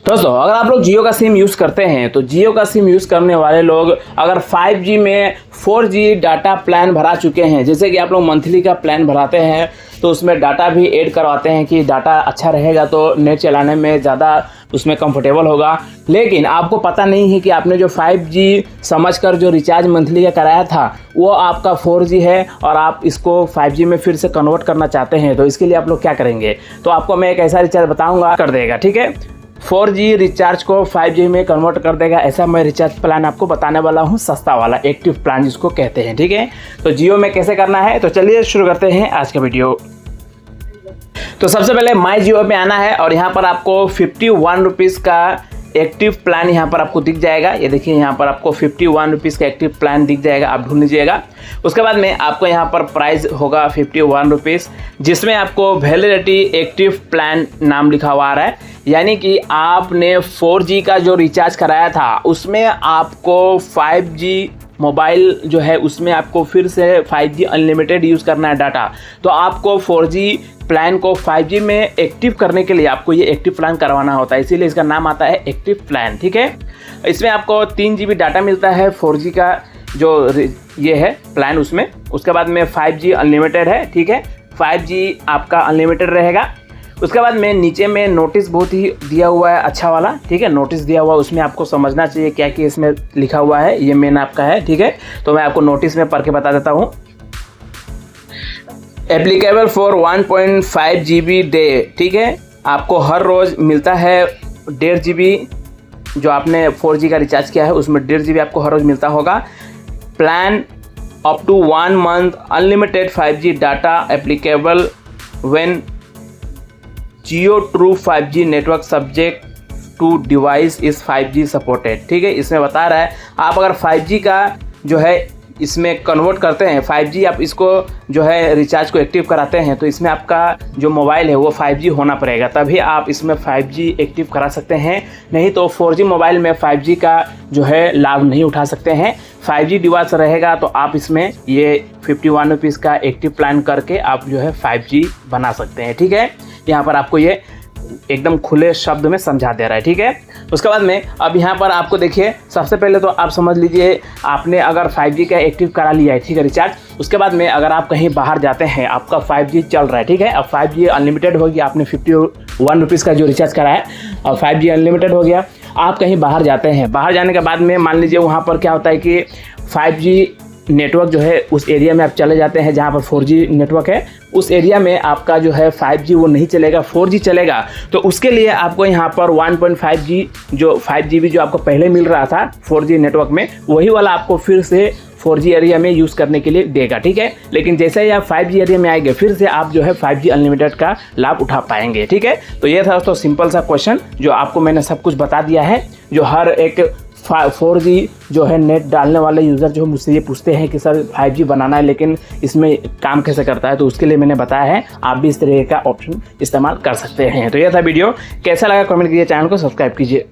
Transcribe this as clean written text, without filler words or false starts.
दोस्तों अगर आप लोग जियो का सिम यूज़ करते हैं तो जियो का सिम यूज़ करने वाले लोग अगर 5G में 4G डाटा प्लान भरा चुके हैं, जैसे कि आप लोग मंथली का प्लान भराते हैं तो उसमें डाटा भी ऐड करवाते हैं कि डाटा अच्छा रहेगा तो नेट चलाने में ज़्यादा उसमें कंफर्टेबल होगा, लेकिन आपको पता नहीं है कि आपने जो 5G समझकर जो रिचार्ज मंथली का कराया था वो आपका 4G है और आप इसको 5G में फिर से कन्वर्ट करना चाहते हैं। तो इसके लिए आप लोग क्या करेंगे, तो आपको मैं एक ऐसा रिचार्ज बताऊँगा, कर देगा, ठीक है। 4G रिचार्ज को 5G में कन्वर्ट कर देगा, ऐसा मैं रिचार्ज प्लान आपको बताने वाला हूं, सस्ता वाला एक्टिव प्लान जिसको कहते हैं, ठीक है। तो जियो में कैसे करना है, तो चलिए शुरू करते हैं आज का वीडियो। तो सबसे पहले माई जियो पे आना है और यहाँ पर आपको 51 रुपीज़ का एक्टिव प्लान यहाँ पर आपको दिख जाएगा। ये देखिए यहाँ पर आपको 51 रुपीज़ का एक्टिव प्लान दिख जाएगा, आप ढूंढ लीजिएगा। उसके बाद में आपको यहाँ पर प्राइस होगा 51 रुपीज़, जिसमें आपको वैलिडिटी एक्टिव प्लान नाम लिखा हुआ आ रहा है, यानी कि आपने 4G का जो रिचार्ज कराया था उसमें आपको 5G मोबाइल जो है उसमें आपको फिर से 5G अनलिमिटेड यूज़ करना है डाटा। तो आपको 4G प्लान को 5G में एक्टिव करने के लिए आपको ये एक्टिव प्लान करवाना होता है, इसीलिए इसका नाम आता है एक्टिव प्लान, ठीक है। इसमें आपको 3 GB डाटा मिलता है 4G का जो ये है प्लान उसमें। उसके बाद में 5G अनलिमिटेड है, ठीक है, 5G आपका अनलिमिटेड रहेगा। उसके बाद में नीचे में नोटिस बहुत ही दिया हुआ है अच्छा वाला, ठीक है, नोटिस दिया हुआ, उसमें आपको समझना चाहिए क्या कि इसमें लिखा हुआ है, ये मेन आपका है, ठीक है। तो मैं आपको नोटिस में पढ़ के बता देता हूँ। एप्लीकेबल फॉर 1.5 GB डे, ठीक है, आपको हर रोज़ मिलता है 1.5 GB, जो आपने 4G का रिचार्ज किया है उसमें 1.5 GB आपको हर रोज़ मिलता होगा। Plan up to 1 month unlimited 5G data applicable when Jio true 5G network subject to device is 5G supported, ठीक है। इसमें बता रहा है आप अगर 5G का जो है इसमें कन्वर्ट करते हैं, 5G आप इसको जो है रिचार्ज को एक्टिव कराते हैं तो इसमें आपका जो मोबाइल है वो 5G होना पड़ेगा, तभी आप इसमें 5G एक्टिव करा सकते हैं, नहीं तो 4G मोबाइल में 5G का जो है लाभ नहीं उठा सकते हैं। 5G डिवाइस रहेगा तो आप इसमें ये 51 रुपीज़ का एक्टिव प्लान करके आप जो है 5G बना सकते हैं, ठीक है। यहाँ पर आपको ये एकदम खुले शब्द में समझा दे रहा है, ठीक है। उसके बाद में अब यहाँ पर आपको देखिए, सबसे पहले तो आप समझ लीजिए आपने अगर 5G का एक्टिव करा लिया है, ठीक है, रिचार्ज। उसके बाद में अगर आप कहीं बाहर जाते हैं, आपका 5G चल रहा है, ठीक है, अब 5G अनलिमिटेड हो गया, आपने 51 रुपीज़ का जो रिचार्ज करा है और 5G अनलिमिटेड हो गया, आप कहीं बाहर जाते हैं, बाहर जाने के बाद में मान लीजिए वहाँ पर क्या होता है कि 5G नेटवर्क जो है उस एरिया में आप चले जाते हैं जहाँ पर 4G नेटवर्क है, उस एरिया में आपका जो है 5G वो नहीं चलेगा, 4G चलेगा। तो उसके लिए आपको यहाँ पर 1.5G जो 5GB जो आपको पहले मिल रहा था 4G नेटवर्क में, वही वाला आपको फिर से 4G एरिया में यूज़ करने के लिए देगा, ठीक है। लेकिन जैसे ही आप 5G एरिया में आएंगे फिर से आप जो है 5G अनलिमिटेड का लाभ उठा पाएंगे, ठीक है। तो ये था दोस्तों सिंपल सा क्वेश्चन, जो आपको मैंने सब कुछ बता दिया है। जो हर एक 4G जो है नेट डालने वाले यूज़र जो मुझसे ये पूछते हैं कि सर 5G बनाना है लेकिन इसमें काम कैसे करता है, तो उसके लिए मैंने बताया है, आप भी इस तरह का ऑप्शन इस्तेमाल कर सकते हैं। तो ये था वीडियो, कैसा लगा कमेंट कीजिए, चैनल को सब्सक्राइब कीजिए।